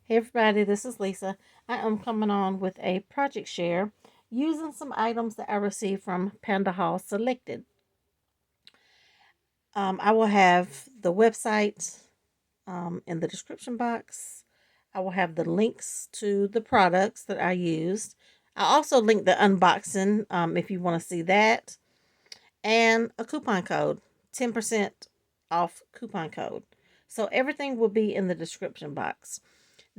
Hey everybody, this is Lisa. I am coming on with a project share using some items that I received from PandaHaul Selected. I will have the website in the description box. I will have the links to the products that I used. I'll also link the unboxing if you want to see that. And a coupon code, 10% off coupon code. So everything will be in the description box.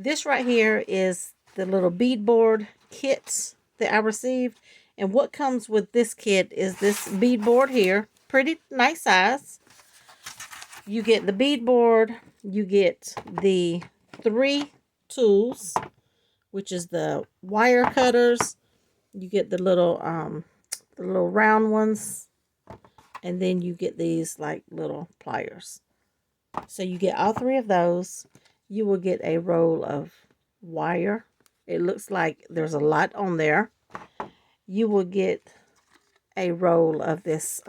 This right here is the little beadboard kit that I received. And what comes with this kit is this beadboard here. Pretty nice size. You get the beadboard. You get the 3 tools, which is the wire cutters. You get the little round ones. And then you get these like little pliers. So you get all 3 of those. You will get a roll of wire. It looks like there's a lot on there. You will get a roll of this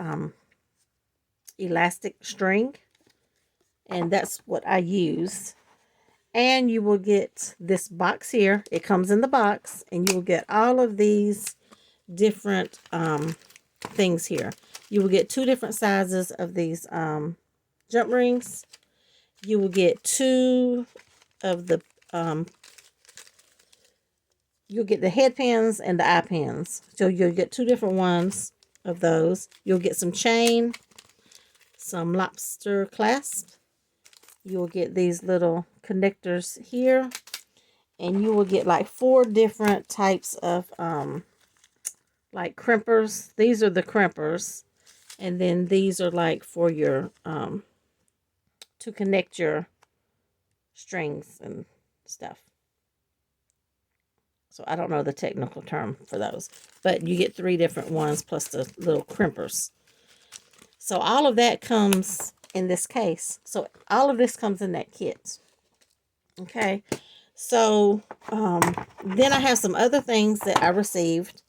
elastic string, and that's what I use. And you will get this box here. It comes in the box, and you will get all of these different things here. You will get 2 different sizes of these jump rings. You will get 2 of the you'll get the head pins and the eye pins. So you'll get 2 different ones of those. You'll get some chain, some lobster clasp. You'll get these little connectors here. And you will get like 4 different types of like crimpers. These are the crimpers. And then these are like for your to connect your strings and stuff. So I don't know the technical term for those, but you get 3 different ones plus the little crimpers. So all of that comes in this case. So all of this comes in that kit. Okay. So then I have some other things that I received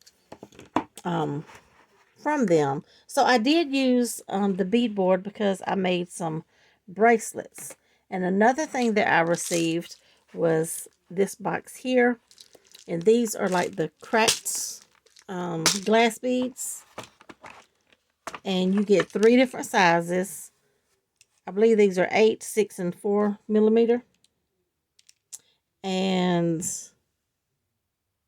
from them. So I did use the beadboard because I made some bracelets. And another thing that I received was this box here. And these are like the cracked glass beads. And you get 3 different sizes. I believe these are 8, 6, and 4 millimeter. And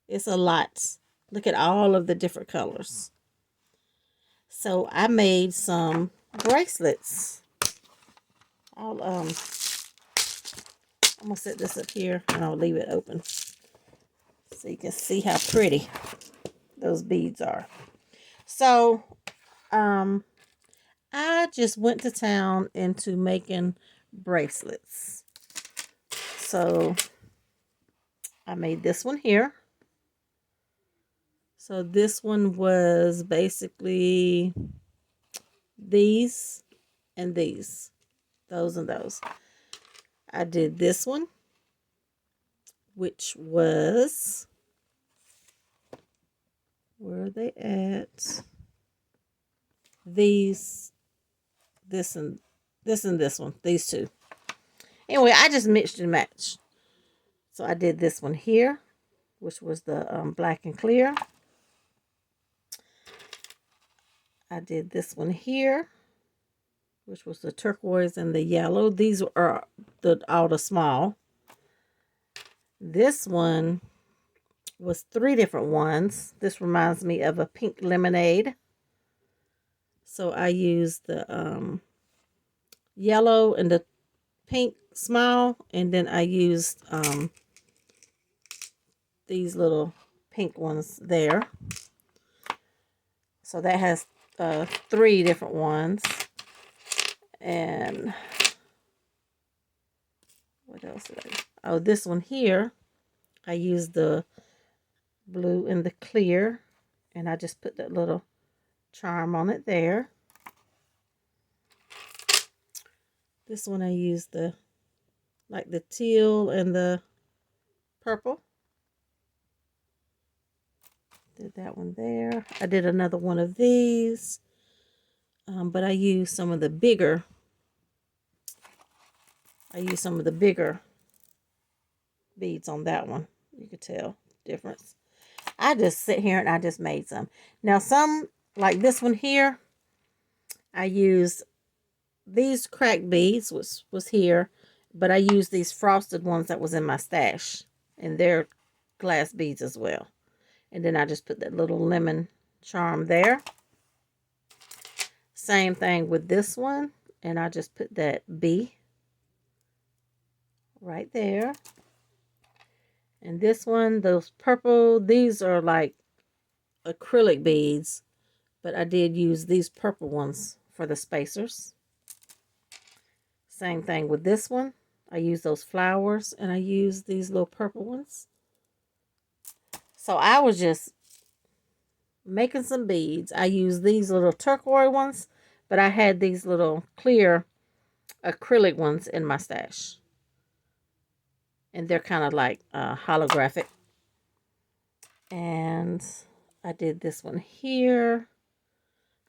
it's a lot. Look at all of the different colors. So I made some bracelets. I'm gonna set this up here and I'll leave it open so you can see how pretty those beads are. So I just went to town into making bracelets. So I made this one here. So this one was basically these and these. Those and those. I did this one, which was, where are they at? These, this and this one, these 2. Anyway, I just mixed and matched. So I did this one here, which was the black and clear. I did this one here, which was the turquoise and the yellow. These are all the small. This one was 3 different ones. This reminds me of a pink lemonade. So I used the yellow and the pink small, and then I used these little pink ones there. So that has 3 different ones. And what else did I? Oh, this one here, I used the blue and the clear, and I just put that little charm on it there. This one I used the teal and the purple. Did that one there. I did another one of these, but I used some of the bigger. beads on that one. You could tell difference. I just sit here and I just made some. Now some, like this one here, I used these cracked beads, which was here, but I used these frosted ones that was in my stash, and they're glass beads as well. And then I just put that little lemon charm there. Same thing with this one, and I just put that bee right there. And this one, those purple, these are like acrylic beads, but I did use these purple ones for the spacers. Same thing with this one. I use those flowers, and I use these little purple ones. So I was just making some beads. I used these little turquoise ones, but I had these little clear acrylic ones in my stash. And they're kind of like holographic. And I did this one here.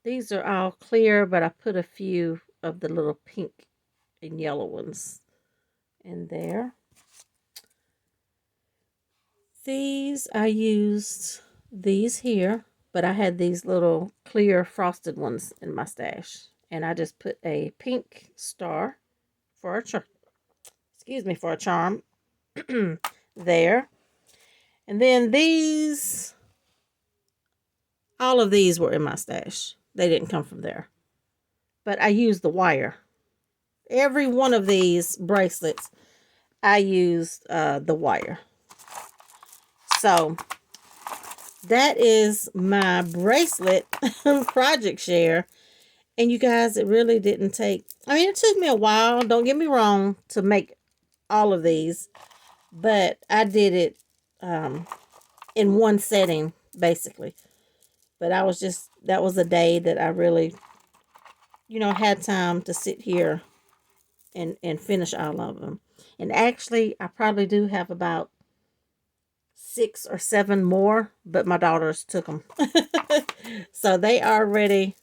These are all clear, but I put a few of the little pink and yellow ones in there. These, I used these here, but I had these little clear frosted ones in my stash. And I just put a pink star for a charm. Excuse me, for a charm there. And then these, all of these were in my stash. They didn't come from there. But I used the wire. Every one of these bracelets, I used the wire. So that is my bracelet project share. And you guys, it really didn't take, I mean, it took me a while, don't get me wrong, to make all of these. But I did it in one setting, basically. But I was just, that was a day that I really, you know, had time to sit here and finish all of them. And actually, I probably do have about 6 or 7 more, but my daughters took them. So they already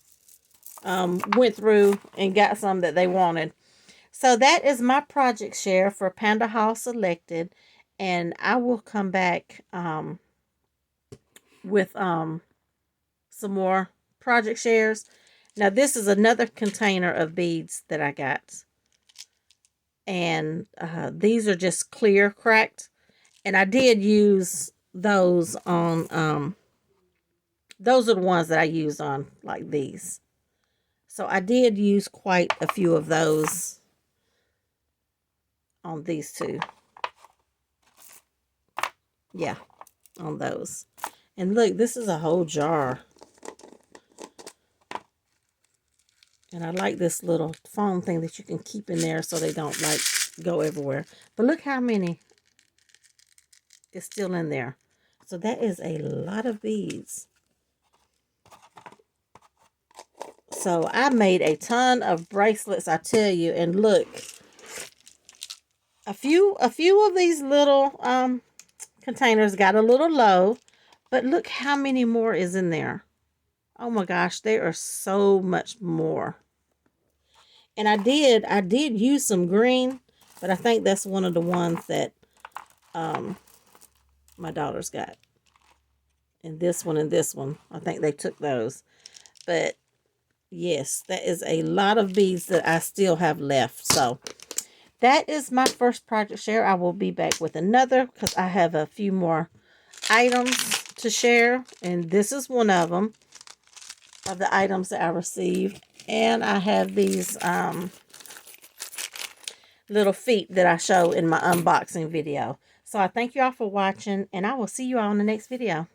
went through and got some that they wanted. So that is my project share for PandaHaul Selected. And I will come back with some more project shares. Now this is another container of beads that I got. And these are just clear cracked. And I did use those on, those are the ones that I used on like these. So I did use quite a few of those on these two. Yeah, on those. And look, this is a whole jar. And I like this little foam thing that you can keep in there so they don't like go everywhere. But look how many is still in there. So that is a lot of beads. So I made a ton of bracelets, I tell you. And look, a few of these little containers got a little low, but look how many more is in there. Oh my gosh, there are so much more. And I did use some green, but I think that's one of the ones that my daughters got. And this one, I think they took those. But yes, that is a lot of beads that I still have left. So that is my first project share. I will be back with another because I have a few more items to share. And this is one of them, of the items that I received. And I have these little feet that I show in my unboxing video. So I thank you all for watching, and I will see you all in the next video.